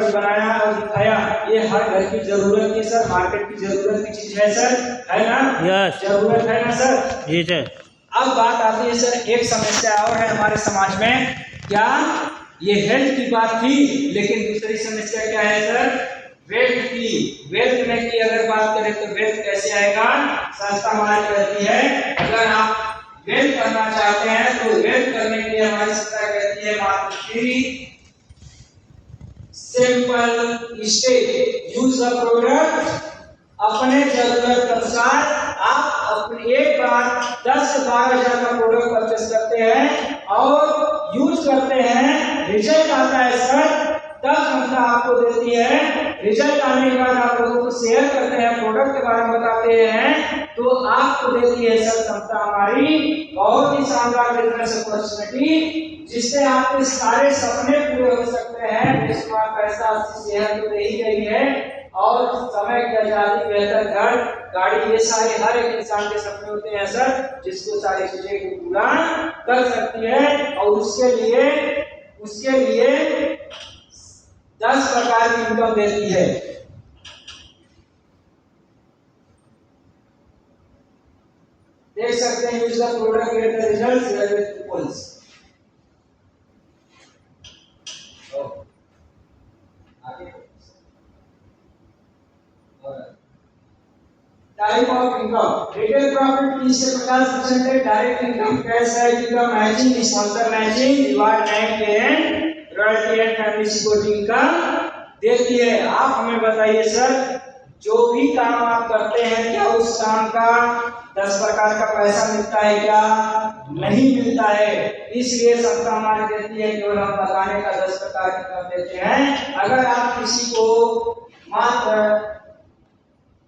Product बनाया और दिखाया, ये हर घर की जरूरत की सर, मार्केट की जरूरत की चीज है सर, है ना? यस, जरूरत है ना सर? जी सर। अब बात आती है सर, एक समस्या और है हमारे समाज में, क्या? ये हेल्थ की बात थी, लेकिन दूसरी समस्या क्या है सर? वेल्थ की। वेल्थ में की अगर बात करें तो वेल्थ कैसे आएगा? संस्था हमारी कहती है अगर आप वेल्थ करना चाहते हैं तो वेल्थ करने के लिए हमारी संस्था कहती है मात्र 3 simple step. Use the product अपने जरूरत के अनुसार। आप अपने एक बार 10 से 12 हजार का प्रोडक्ट परचेस करते हैं और यूज करते हैं, रिजल्ट आता है सर, तब संस्था आपको देती है। रिजल्ट आने के बाद आप लोगों को शेयर करते हैं, प्रोडक्ट के बारे में बताते हैं, तो आपको देती है सर संस्था हमारी बहुत ही शानदार बिजनेस अपॉर्चुनिटी, जिससे आपके सारे सपने पूरे हो सकते हैं। जिसमें पैसा, अच्छी सेहत तो दे ही गई है और समय की आजादी, बेहतर घर, गाड़ी, ये सारे हर एक इंसान के सपने होते हैं सर, जिसको सारी चीजें को पूरा कर सकती है। और उसके लिए 10 प्रकार की इनकम देती है। देख सकते हैं, use the product get the result share with peoples. Type of income, retail profit 30 से 50% है, direct income, cash income, matching, sponsor matching, reward bank and royalty and family security का देती है। आप हमें बताइए सर, जो भी काम आप करते हैं क्या उस काम का 10 प्रकार का पैसा मिलता है क्या? नहीं मिलता है। इसलिए संस्था हमारी देती है केवल हम बताने का 10 प्रकार की काम देते हैं। अगर आप किसी को मात्र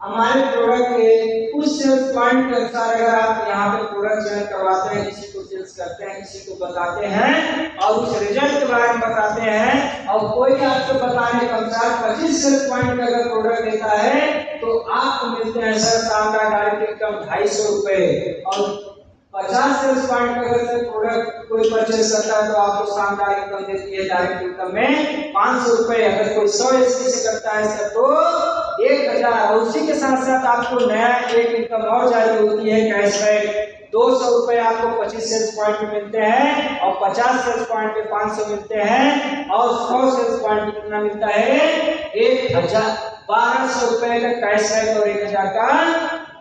हमारे प्रोडक्ट के कुछ सेल्स पॉइंट के अनुसार अगर आप यहाँ पे प्रोडक्ट सेल करवाते हैं, किसी को सेल्स करते हैं, किसी को बताते हैं और उस रिजल्ट के बारे में बताते हैं, और कोई आपको बताने के अनुसार 25 सेल्स पॉइंट का अगर प्रोडक्ट देता है तो आपको मिलते हैं सर शानदार डायरेक्ट इनकम 250 रुपए। और 50 सेल्स पॉइंट का अगर सर प्रोडक्ट कोई परचेस करता है तो आपको शानदार इनकम देती है डायरेक्ट इनकम में 500 रुपए। अगर कोई 100 एसपी से करता है सर तो 1000। और उसी के साथ साथ आपको नया एक इनकम और जारी होती है, कैशबैक 200 रुपए आपको 25 सेल्स पॉइंट में मिलते हैं और 50 सेल्स पॉइंट पे 500 मिलते हैं और 100 सेल्स पॉइंट पे कितना मिलता है? 1200 रुपए का कैशबैक और 1000 का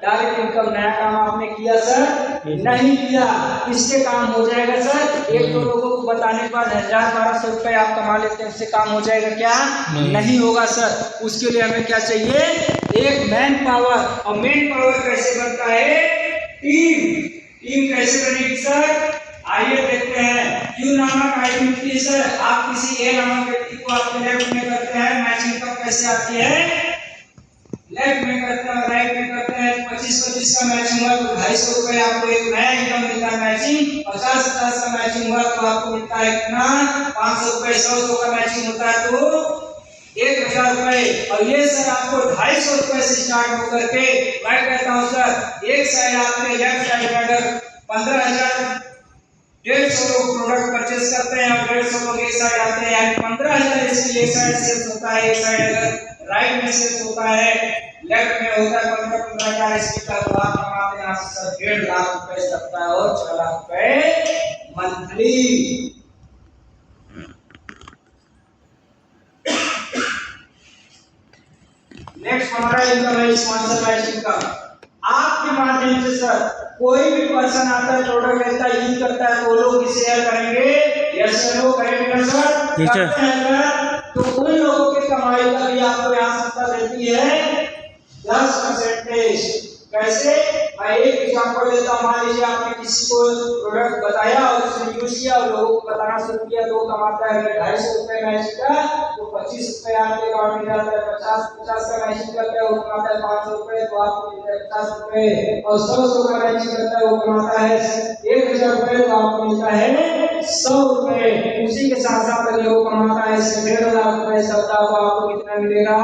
डायरेक्ट इनकम। नया काम आपने किया सर? नहीं किया। इससे काम हो जाएगा सर? एक दो लोगों को बताने के बाद 1200 रुपए आप कमा लेते हैं, उससे काम हो जाएगा क्या? नहीं होगा सर। उसके लिए हमें क्या चाहिए? एक मैन पावर। और मैन पावर कैसे बनता है? टीम कैसे बनेगी सर? आइए देखते हैं। क्यू नामक आइडेंटिटी सर, आप किसी ए नामक व्यक्ति को आपके लेफ्ट में करते हैं, मैचिंग कब कैसे आती है? लेफ्ट में करते हैं, राइट में करते हैं, 25-25 का मैचिंग हुआ तो 250 रुपए आपको एक नया इनकम मिलता है मैचिंग। 50-50 का मैचिंग हुआ तो आपको मिलता है कितना? 500 रुपए। 100 का मैचिंग होता है तो 1000 रुपए। और ये सर आपको 250 रुपए से स्टार्ट होकर के, मैं कहता हूँ सर, एक साइड आपके लेफ्ट साइड में अगर 15,000 150 लोग प्रोडक्ट परचेस करते हैं और 150 लोग एक साइड आते हैं, यानी 15,000 इसकी एक साइड सेल्स होता है। एक साइड अगर राइट में सेल्स होता है, लेफ्ट में होता है 15,000 इसकी का, तो आप कमाते हैं यहाँ से सर 1.5 लाख रुपए सकता है और 6 लाख रुपए मंथली। नेक्स्ट हमारा इनकम है स्पॉन्सर मैचिंग का। आपके माध्यम से सर कोई भी पर्सन आता है, प्रोडक्ट लेता है, यूज करता है, तो लोग इसे शेयर करेंगे। यस नो करेंगे सर? करते हैं सर। तो उन लोगों की कमाई का भी आपको यहाँ संस्था देती है 10%। कैसे? मैं एक एग्जांपल देता हूँ। मान लीजिए आपने किसी को प्रोडक्ट बताया और उसने यूज किया और लोगों को बताना शुरू किया, तो कमाता है 250 रुपए मैचिंग का, तो 25 रुपए आपके अकाउंट में जाता है। 50 का मैचिंग करता है वो कमाता है 500 रुपए, तो आपको मिलता है 50 रुपए। और 100 का मैचिंग करता है वो कमाता है 1000 रुपए, तो आपको मिलता है 100 रुपए। उसी के साथ साथ अगर वो कमाता है 1.5 लाख रुपए सप्ताह, तो आपको कितना मिलेगा?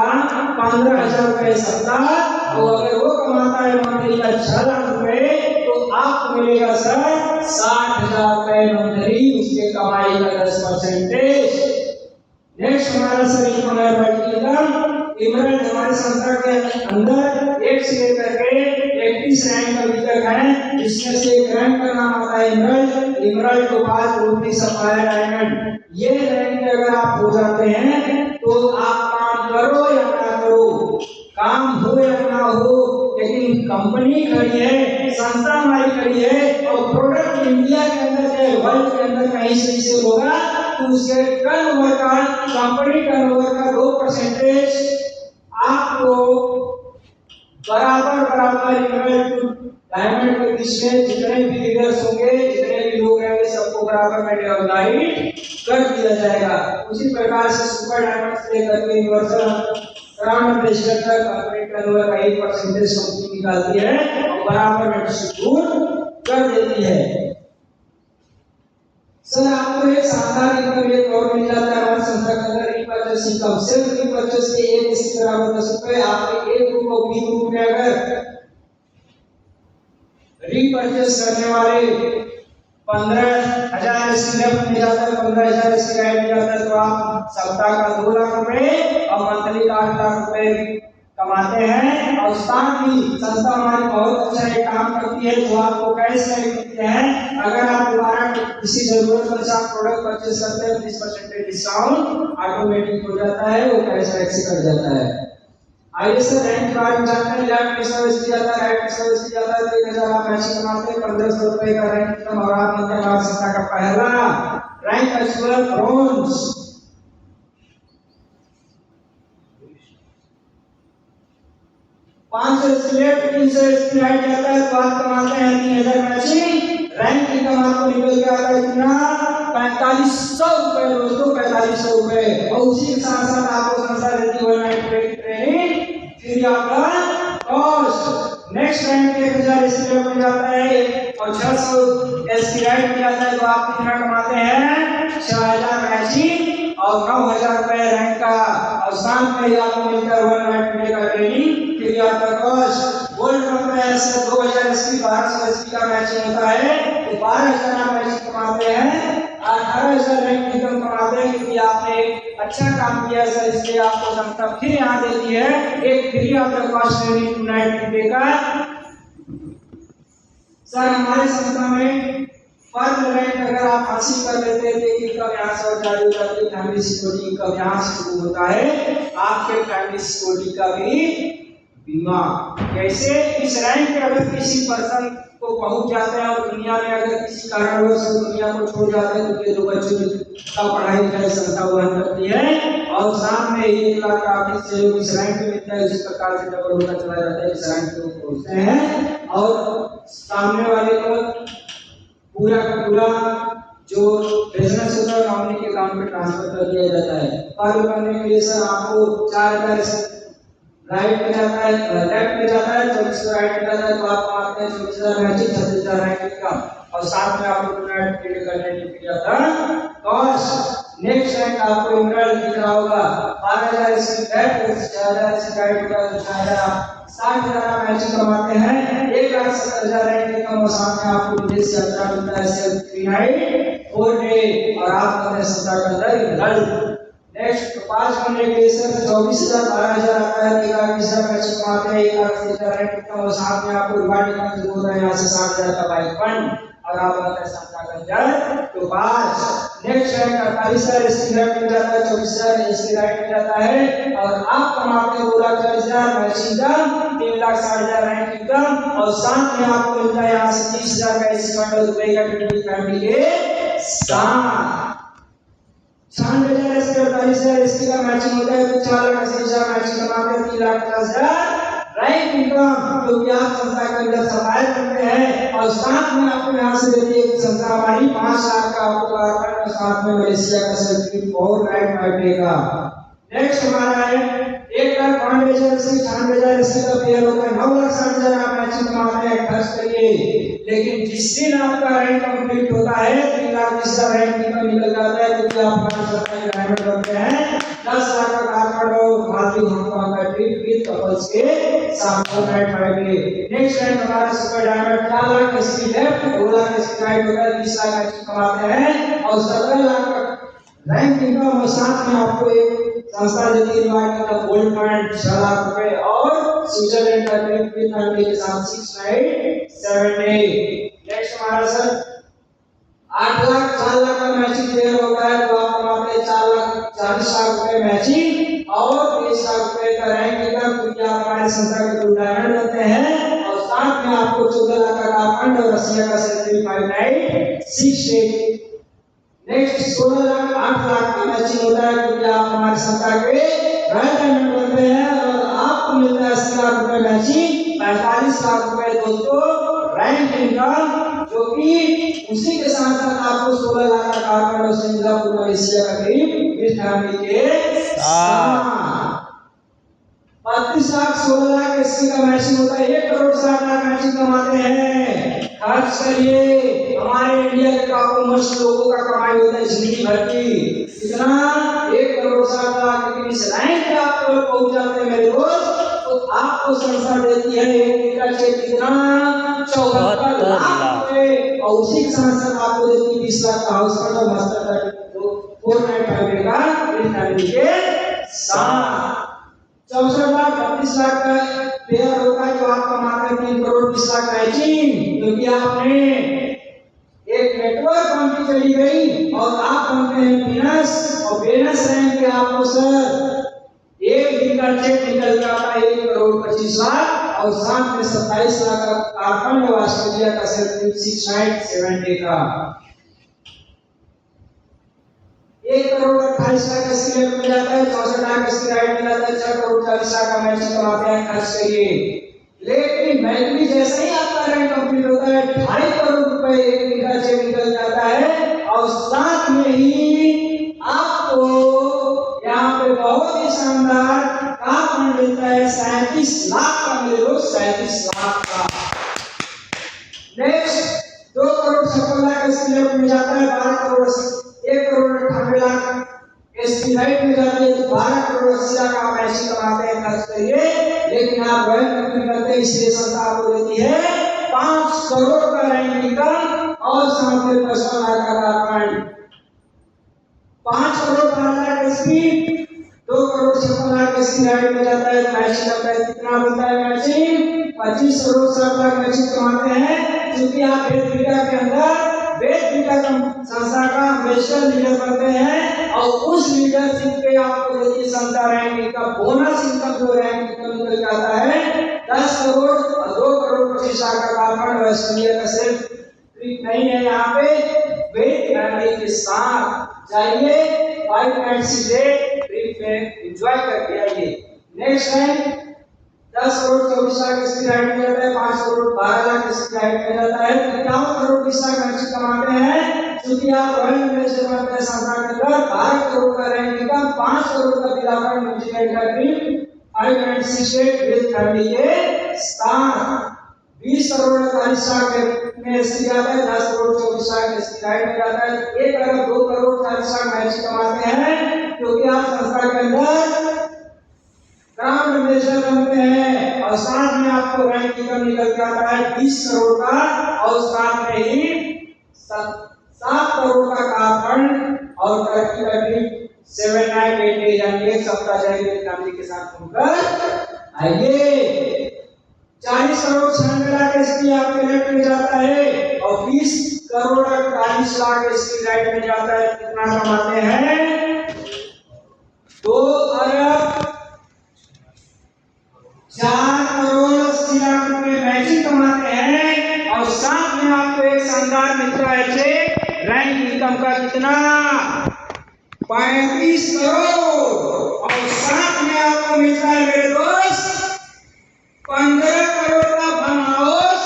15,000 रुपए सप्ताह। तो अगर वो कमाता है मंथली का 6 लाख रुपए, तो आपको मिलेगा सर 60,000 रुपए मंथली, उसके कमाई का 10%। नेक्स्ट हमारा सर इनकम है वर्टिकल इनकम। इमरल्ड हमारे संस्था के अंदर 1 से लेकर के 31 रैंक का वितरक है, जिसमें से एक रैंक का नाम आता है इमरल्ड। इमरल्ड के बाद रूबी, सफायर, डायमंड। ये रैंक अगर आप हो जाते हैं तो आप काम करो या ना करो, काम हो या ना हो, लेकिन कंपनी खड़ी है, संस्था हमारी खड़ी है और प्रोडक्ट इंडिया के अंदर चाहे वर्ल्ड के अंदर कहीं से सेल होगा तो उसके टर्नओवर का, कंपनी टर्नओवर का 2% आपको बराबर बराबर इमरल्ड डायमंड के बीच में जितने भी लीडर्स होंगे, जितने भी लोग हैं, सबको बराबर में डिवाइड कर दिया जाएगा। उसी प्रकार से सुपर डायमंड से लेकर के यूनिवर्सल क्राउन प्रेसिडेंट तक कंपनी टर्नओवर का 1% कंपनी निकालती है और बराबर में डिस्ट्रीब्यूट कर देती है। सर आपको एक शानदार इनकम एक और मिल जाता है हमारे संस्था के अंदर, रीपर्चेस इनकम। सिर्फ रीपर्चेस के एक इसके बराबर 10 रुपए आपके एक ग्रुप और बी ग्रुप में अगर रीपर्चेस करने वाले 15,000 स्लेब मिल जाता है, 15,000 स्लेब मिल जाता है, तो आप सप्ताह का 2 लाख रुपए और मंथली का 8 लाख रुपए कमाते हैं। और साथ ही संस्था हमारी बहुत अच्छा एक काम करती है जो आपको कैश में देते हैं। अगर आप दोबारा किसी जरूरत पर आप प्रोडक्ट परचेस करते हैं 20% डिस्काउंट ऑटोमेटिक हो जाता है, वो कैश बैक से कट जाता है। आइए सर रैंक कार्ड जाता है, लेफ्ट सर्विस की जाता है, राइट सर्विस की जाता है, तो 1000 आप मैचिंग कमाते हैं, 1500 रुपए का रैंक इनकम और आप बनते हैं हमारी संस्था का पहला रैंक एचुअल ब्रोंज। 500 स्लेब 300 स्लाइड जाता है तो आप कमाते हैं 3000 मैचिंग। रैंक इनकम आपको निकल के आता है कितना? 4500 रुपए दोस्तों, 4500 रुपए। और उसी के साथ साथ आपको संस्था देती है 1 नाइट ट्रेनिंग फ्री आपका कॉस्ट। नेक्स्ट रैंक 1000 स्लेब मिल जाता है और 600 स्लाइड मिल जाता है तो आप कितना कमाते हैं? 6000 मैचिंग और 9000 रुपए रैंक का। और साथ में आपको मिलता है 1 नाइट का ट्रेनिंग फ्री आपका कॉस्ट। गोल्ड में ऐसे 2000 एसपी 1200 एसपी का मैचिंग होता है तो 12000 आप मैचिंग कमाते हैं, 18000 रैंक इनकम कमाते हैं क्योंकि आपने अच्छा काम किया सर, इसलिए आपको संस्था फिर यहाँ देती है एक फ्री आपका कॉस्ट ट्रेनिंग 2 नाइट का। सर हमारे संस्था में पर रैंक अगर आप हासिल कर लेते थे कि कब यहाँ से और जारी हो जाती है, फैमिली सिक्योरिटी कब यहाँ से शुरू होता है आपके फैमिली सिक्योरिटी का भी बीमा। कैसे? इस रैंक पे अगर किसी पर्सन को पहुंच जाते हैं और दुनिया में अगर किसी कारणवश दुनिया को छोड़ जाते हैं तो ये 2 बच्चों का पढ़ाई लिखाई संस्था वहन करती है और साथ में 1 लाख का आर्थिक सहयोग इस रैंक पे मिलता है। इस प्रकार से डबल होता चला जाता है, इस रैंक पे पहुंचते हैं और सामने वाले को पूरा का पूरा जो बिजनेस होता है कंपनी के अकाउंट में ट्रांसफर कर दिया जाता है। कार्य करने के लिए सर आपको 4000 राइट में जाता है, लेफ्ट में जाता है, 2400 राइट में जाता है तो आप आते हैं 24000 मैचिंग 26000 रैंक का और साथ में आपको टूर्नामेंट ट्रेड करने के लिए जाता है कॉस्ट। नेक्स्ट रैंक आपको इमरल्ड दिख रहा होगा 12000 इसकी लेफ्ट, 6000 इसकी राइट का, 60,000 मैचिंग कमाते हैं, 1,70,000 रैंक इनकम और साथ में आपको विदेश यात्रा मिलता है सिर्फ 3 नाइट 4 डे और आप अपने संस्था के अंदर इमरल्ड। नेक्स्ट 5 महीने के लिए सिर्फ 24,000 12,000 आता है, 1,20,000 मैच कमाते हैं, 1,00,000 रैंक इनकम और साथ में आपको रिवार्ड इनकम जो होता है यहाँ से 60,000 का बाइक फंड और आप आता है संस्था का अंदर तो 5। नेक्स्ट रैंक 48,000 इसकी रैंक मिल जाता है, 24,000 इसकी रैंक मिल जाता है और आप कमाते हैं 2,40,000 मैच इनकम, 3,60,000 रैंक इनकम और साथ में आपको मिलता है यहाँ से 30,000 का इस फंड रुपए का फैमिली के साथ। 96,000 इसके 48,000 इसकी का मैचिंग होता है तो 4,80,000 मैचिंग कमाते हैं, 3,50,000 रैंक इनकम जो कि आप संस्था के अंदर सफाई करते हैं और साथ में आपको यहाँ से देती है संस्था हमारी 5 लाख का आपको कार्ड और साथ में मलेशिया का सर्टिफिकेट और रैंक बैठे का। नेक्स्ट हमारा है 1,92,000 से 96,000 इसके का पेयर होता है, 9,60,000 आप मैचिंग कमाते हैं खर्च करिए। लेकिन जिस दिन आपका रैंक कंप्लीट होता है 3,20,000 रैंक इनकम निकल जाता है क्योंकि आप हमारे संस्था के डायमंड बनते हैं, 10 लाख का कार्ड और भारतीय होम का ट्रिप विद कपल्स के साथ नाइट पार्टी। नेक्स्ट रैंक हमारा सुपर डायमंड 4 लाख इसकी लेफ्ट, 2 लाख इसकी राइट होता है, 20 लाख मैचिंग कमाते हैं और 17 लाख का रैंक इनकम और साथ में आपको एक संस्था देती है रिवार्ड का गोल्ड फंड 6 लाख रुपए और स्विट्जरलैंड का ट्रिप विद फैमिली के साथ 6 नाइट 7 डे। नेक्स्ट हमारा सर 8 लाख 4 लाख का मैचिंग प्लेयर होता है तो आप कमाते हैं 4 लाख 40 लाख रुपए मैचिंग और 23 लाख रुपए का रैंक इनकम क्योंकि आप हमारे संस्था के थ्रू डायमंड बनते हैं और साथ में आपको 14 लाख का फंड और 80 लाख का salary 5 night 6 day. Next 16 lakh 8 lakh का मैचिंग होता है क्योंकि आप हमारे संस्था के रॉयल डायमंड बनते हैं और आपको मिलता है 80 लाख रुपए मैचिंग 45 लाख रुपए दोस्तों रैंक इनकम जो कि उसी के साथ साथ आपको 16 लाख का कार और सिंगापुर मलेशिया का ट्रिप विद फैमिली के साथ 32 लाख 16 लाख इसकी का मैचिंग होता है 1 करोड़ 60 लाख मैचिंग कमाते हैं। खर्च करिए हमारे इंडिया के काफी मस्त लोगों का कमाई होता है जिंदगी भर की कितना 1 करोड़ 60 लाख की इस रैंक पे आप पहुंच जाते हैं मेरे दोस्त तो आपको संस्था देती है एक का चेक कितना 74 लाख रुपए और उसी के साथ साथ आपको देती है 20 लाख का हाउस फंड और मास्टर का 4 नाइट फैमिली का फैमिली के साथ 64 लाख 32 लाख का पेयर होगा जो आप कमाते हैं 3 करोड़ 20 लाख मैचिंग क्योंकि आपने एक नेटवर्क कंपनी चली गई और आप बनते हैं बिजनेस और बिजनेस रैंक पे आपको सर एक दिन का चेक निकल जाता है 1 करोड़ 25 लाख और साथ में 27 लाख का कारफंड और ऑस्ट्रेलिया का सैलरी 6 नाइट 7 डे का 1 करोड़ 28 लाख इसके लिए मिल जाता है 64 लाख इसकी राइट मिल जाता है 6 करोड़ 40 लाख का मैचिंग कमाते हैं खर्च करिए। लेकिन मैच भी जैसे ही आपका रैंक कंप्लीट होता है 2.5 करोड़ रुपए एक दिन का चेक निकल जाता है और साथ में ही आपको यहाँ पे बहुत ही शानदार काम मिलता है 37 लाख का मेरे दोस्त 37 लाख का। नेक्स्ट 2 करोड़ 56 लाख इसके लिए मिल जाता है 12 करोड़ 1 करोड़ 98 लाख इसकी राइट में जाती है तो 12 करोड़ 80 लाख का मैचिंग कमाते हैं खर्च करिए। लेकिन आप रैंक कंप्लीट करते हैं इसलिए संस्था आपको देती है 5 करोड़ का रैंक इनकम और साथ में 55 लाख का फंड 5 करोड़ 12 लाख इसकी 2 करोड़ 56 लाख इसकी राइट में जाता है मैचिंग करता है कितना बनता है मैचिंग 25 करोड़ 60 लाख मैचिंग कमाते हैं क्योंकि आप वेद बीटा के अंदर वेद बीटा संस्था का इन्वेस्टर लीडर बनते हैं और उस लीडरशिप पे आपको देती है संस्था रैंक इनकम बोनस इनकम जो रैंक इनकम निकल जाता है 10 करोड़ और 2 करोड़ 25 लाख का कारफंड ऑस्ट्रेलिया का सिर्फ ट्रिप नहीं है यहाँ पे वेद फैमिली के साथ जाइए 5 नाइट डे ट्रिप में एंजॉय करके आइए। नेक्स्ट है 10 करोड़ 24 लाख इसकी राइट में जाता है 5 करोड़ 12 लाख इसकी राइट में जाता है 51 करोड़ 20 लाख मैचिंग कमाते हैं क्योंकि आप रॉयल इन्वेस्टर बनते हैं संस्था के अंदर 12 करोड़ का रैंक इनकम 5 करोड़ का बिलाफंड न्यूजीलैंड का ट्रिप 568 विद फैमिली के साथ 20 करोड़ 40 लाख में इसकी जाता है 10 करोड़ 24 लाख इसकी राइट में जाता है 1 अरब 2 करोड़ 40 लाख मैचिंग कमाते हैं क्योंकि आप संस्था के अंदर ग्राउंड इन्वेस्टर बनते हैं और साथ में आपको रैंक इनकम निकल के आता है 20 करोड़ का और साथ में ही 7 करोड़ का कारफंड और तरक्की का ट्रिप 7 नाइट 8 डे यानी एक सप्ताह जाएंगे फैमिली के साथ घूमकर आइए। 40 करोड़ 96 लाख इसकी आपके लेफ्ट में जाता है और 20 करोड़ 40 लाख इसकी राइट में जाता है कितना कमाते हैं 2 अरब 4 करोड़ 80 लाख रुपए मैचिंग कमाते हैं और साथ में आपको एक शानदार मिलता है चेक रैंक इनकम का कितना 35 करोड़ और साथ में आपको मिलता है मेरे दोस्त 15 करोड़ का फन हाउस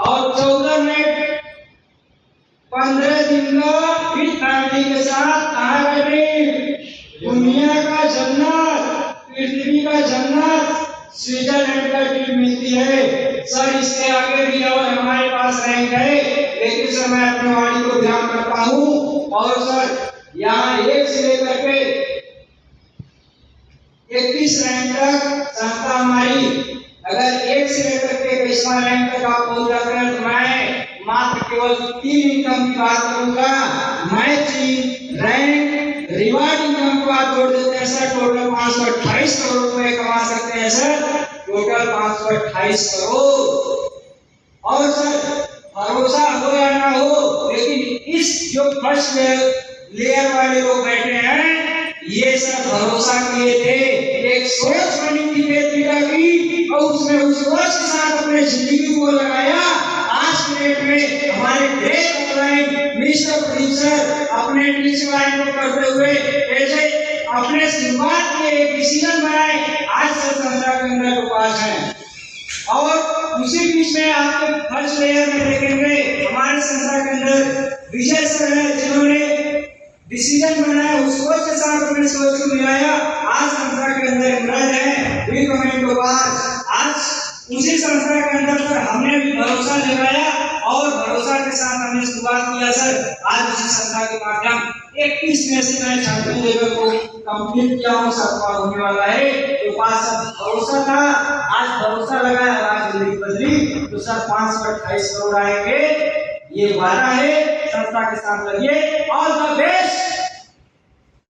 और 14 नाइट 15 दिन का विद फैमिली के साथ दुनिया का जन्नत पृथ्वी का जन्नत स्विट्जरलैंड का ट्रिप मिलती है। सर इसके आगे भी और हमारे पास रैंक है लेकिन सर मैं अपने वाणी को ध्यान करता हूँ और सर यहाँ 1 से लेकर के 21 रैंक तक संस्था हमारी अगर 1 से लेकर के 21वां रैंक तक आप पहुंच जाते हैं तो मैं मात्र केवल 3 इनकम की बात करूंगा मैचिंग रैंक रिवार्ड इनकम को आप जोड़ देते हैं सर, टोटल 528 करोड़ रुपए कमा सकते हैं सर, टोटल 528 करोड़। और सर भरोसा हो या ना हो, लेकिन इस जो फर्स्ट लेयर वाले लोग बैठे हैं, ये सब भरोसा किए थे, एक सोच बनी थी बेटा की, और उसने उस सोच के साथ अपने जिंदगी को लगाया। आज के डेट में हमारे ग्रेट अपलाइन मिस्टर प्रोड्यूसर अपने टीचिंग लाइन को करते हुए ऐसे अपने शुरुआत के एक डिसीजन बनाए, आज सर संस्था के अंदर जो पास है। और उसी बीच में आपके फर्स्ट लेयर में देखेंगे हमारे संस्था के अंदर विजय सर है, जिन्होंने डिसीजन बनाया, उस सोच के साथ अपने सोच को मिलाया। आज संस्था के अंदर इमरान है, वी कमेंट आज उसी संस्था के अंदर सर हमने भी भरोसा लगाया और भरोसा के साथ हमने शुरुआत किया सर। आज उसी संस्था के माध्यम 21 में से मैं चैंपियन लेवल को कंप्लीट किया हूँ, सफल होने वाला है। तो पास भरोसा था, आज भरोसा लगाया, आज जिंदगी बदली। तो सर 528 करोड़ आएंगे, ये वादा है, संस्था के साथ लगिए। All the best.